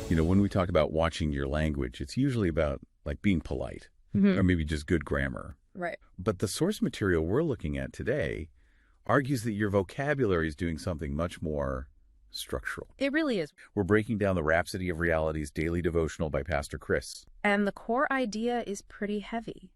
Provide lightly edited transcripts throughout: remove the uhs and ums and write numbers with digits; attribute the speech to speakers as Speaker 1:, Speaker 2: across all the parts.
Speaker 1: When we talk about watching your language, it's usually about like being polite or maybe just good grammar.
Speaker 2: Right.
Speaker 1: But the source material we're looking at today argues that your vocabulary is doing something much more structural.
Speaker 2: It really is.
Speaker 1: We're breaking down the Rhapsody of Reality's daily devotional by Pastor Chris.
Speaker 2: And the core idea is pretty heavy.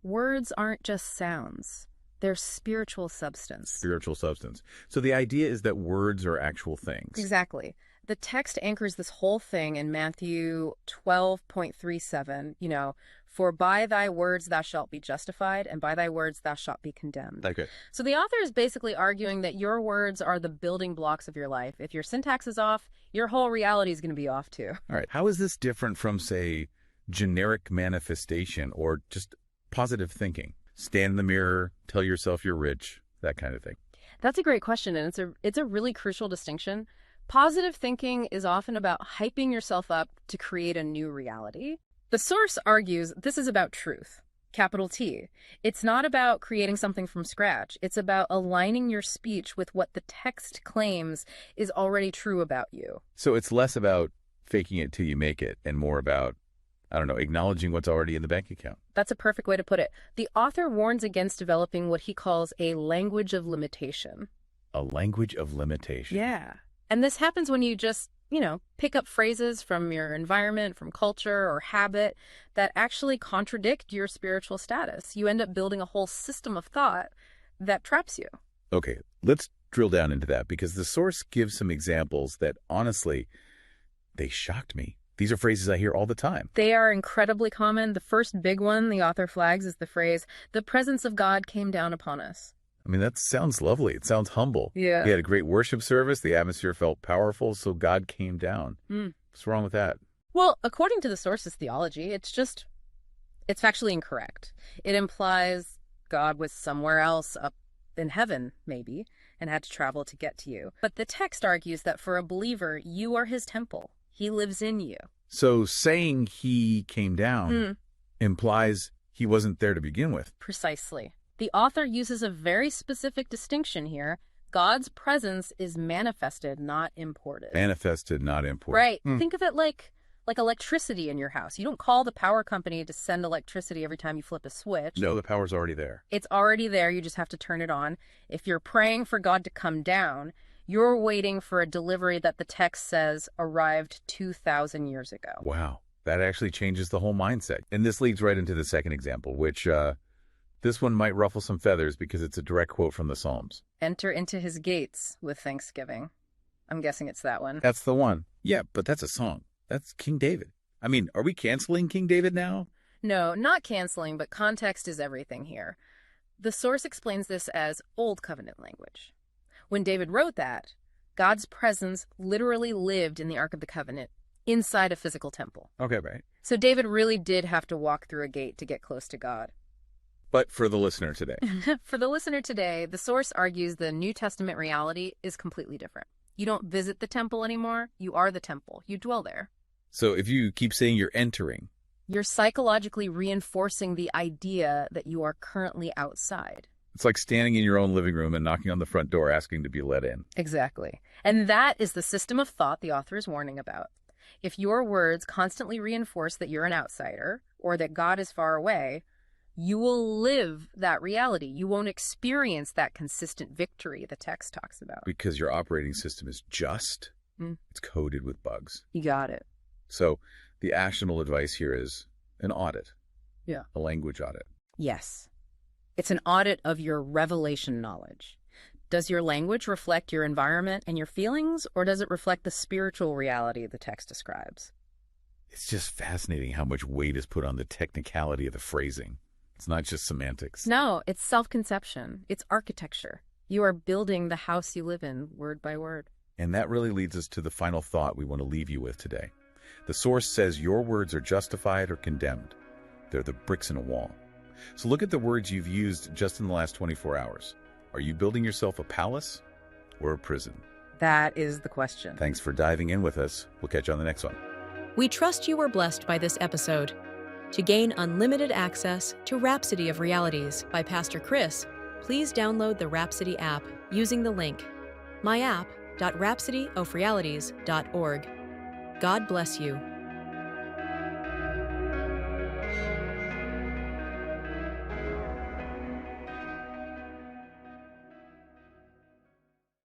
Speaker 2: Words aren't just sounds. They're spiritual substance.
Speaker 1: Spiritual substance. So the idea is that words are actual things.
Speaker 2: Exactly. The text anchors this whole thing in Matthew 12.37, for by thy words thou shalt be justified, and by thy words thou shalt be condemned.
Speaker 1: Okay.
Speaker 2: So the author is basically arguing that your words are the building blocks of your life. If your syntax is off, your whole reality is going to be off too.
Speaker 1: All right. How is this different from, say, generic manifestation or just positive thinking? Stand in the mirror, tell yourself you're rich, that kind of thing.
Speaker 2: That's a great question, and it's a really crucial distinction. Positive thinking is often about hyping yourself up to create a new reality. The source argues this is about truth, capital T. It's not about creating something from scratch. It's about aligning your speech with what the text claims is already true about you.
Speaker 1: So it's less about faking it till you make it and more about, acknowledging what's already in the bank account.
Speaker 2: That's a perfect way to put it. The author warns against developing what he calls a language of limitation.
Speaker 1: A language of limitation.
Speaker 2: Yeah. And this happens when you just, pick up phrases from your environment, from culture or habit that actually contradict your spiritual status. You end up building a whole system of thought that traps you.
Speaker 1: Okay, let's drill down into that because the source gives some examples that, honestly, they shocked me. These are phrases I hear all the time.
Speaker 2: They are incredibly common. The first big one the author flags is the phrase, the presence of God came down upon us.
Speaker 1: I mean, that sounds lovely. It sounds humble.
Speaker 2: Yeah.
Speaker 1: We had a great worship service. The atmosphere felt powerful, so God came down. What's wrong with that?
Speaker 2: Well, according to the source's theology, it's factually incorrect. It implies God was somewhere else up in heaven, maybe, and had to travel to get to you. But the text argues that for a believer, you are his temple. He lives in you.
Speaker 1: So saying he came down implies he wasn't there to begin with.
Speaker 2: Precisely. The author uses a very specific distinction here. God's presence is manifested, not imported.
Speaker 1: Manifested, not imported.
Speaker 2: Right. Think of it like electricity in your house. You don't call the power company to send electricity every time you flip a switch.
Speaker 1: No, the power's already there.
Speaker 2: It's already there. You just have to turn it on. If you're praying for God to come down, you're waiting for a delivery that the text says arrived 2,000 years ago.
Speaker 1: Wow. That actually changes the whole mindset. And this leads right into the second example, which this one might ruffle some feathers because it's a direct quote from the Psalms.
Speaker 2: Enter into his gates with thanksgiving. I'm guessing it's that one.
Speaker 1: That's the one. Yeah, but that's a song. That's King David. I mean, are we canceling King David now?
Speaker 2: No, not canceling, but context is everything here. The source explains this as Old Covenant language. When David wrote that, God's presence literally lived in the Ark of the Covenant inside a physical temple.
Speaker 1: Okay, right.
Speaker 2: So David really did have to walk through a gate to get close to God.
Speaker 1: But for the listener today.
Speaker 2: For the listener today, the source argues the New Testament reality is completely different. You don't visit the temple anymore. You are the temple. You dwell there.
Speaker 1: So if you keep saying you're entering,
Speaker 2: you're psychologically reinforcing the idea that you are currently outside.
Speaker 1: It's like standing in your own living room and knocking on the front door asking to be let in.
Speaker 2: Exactly. And that is the system of thought the author is warning about. If your words constantly reinforce that you're an outsider or that God is far away, you will live that reality. You won't experience that consistent victory the text talks about.
Speaker 1: Because your operating system is just, it's coded with bugs.
Speaker 2: You got it.
Speaker 1: So the actionable advice here is an audit.
Speaker 2: Yeah.
Speaker 1: A language audit.
Speaker 2: Yes. It's an audit of your revelation knowledge. Does your language reflect your environment and your feelings, or does it reflect the spiritual reality the text describes?
Speaker 1: It's just fascinating how much weight is put on the technicality of the phrasing. It's not just semantics.
Speaker 2: No, it's self-conception. It's architecture. You are building the house you live in, word by word.
Speaker 1: And that really leads us to the final thought we want to leave you with today. The source says your words are justified or condemned. They're the bricks in a wall. So look at the words you've used just in the last 24 hours. Are you building yourself a palace or a prison?
Speaker 2: That is the question.
Speaker 1: Thanks for diving in with us. We'll catch you on the next one.
Speaker 3: We trust you were blessed by this episode. To gain unlimited access to Rhapsody of Realities by Pastor Chris, please download the Rhapsody app using the link myapp.rhapsodyofrealities.org. God bless you.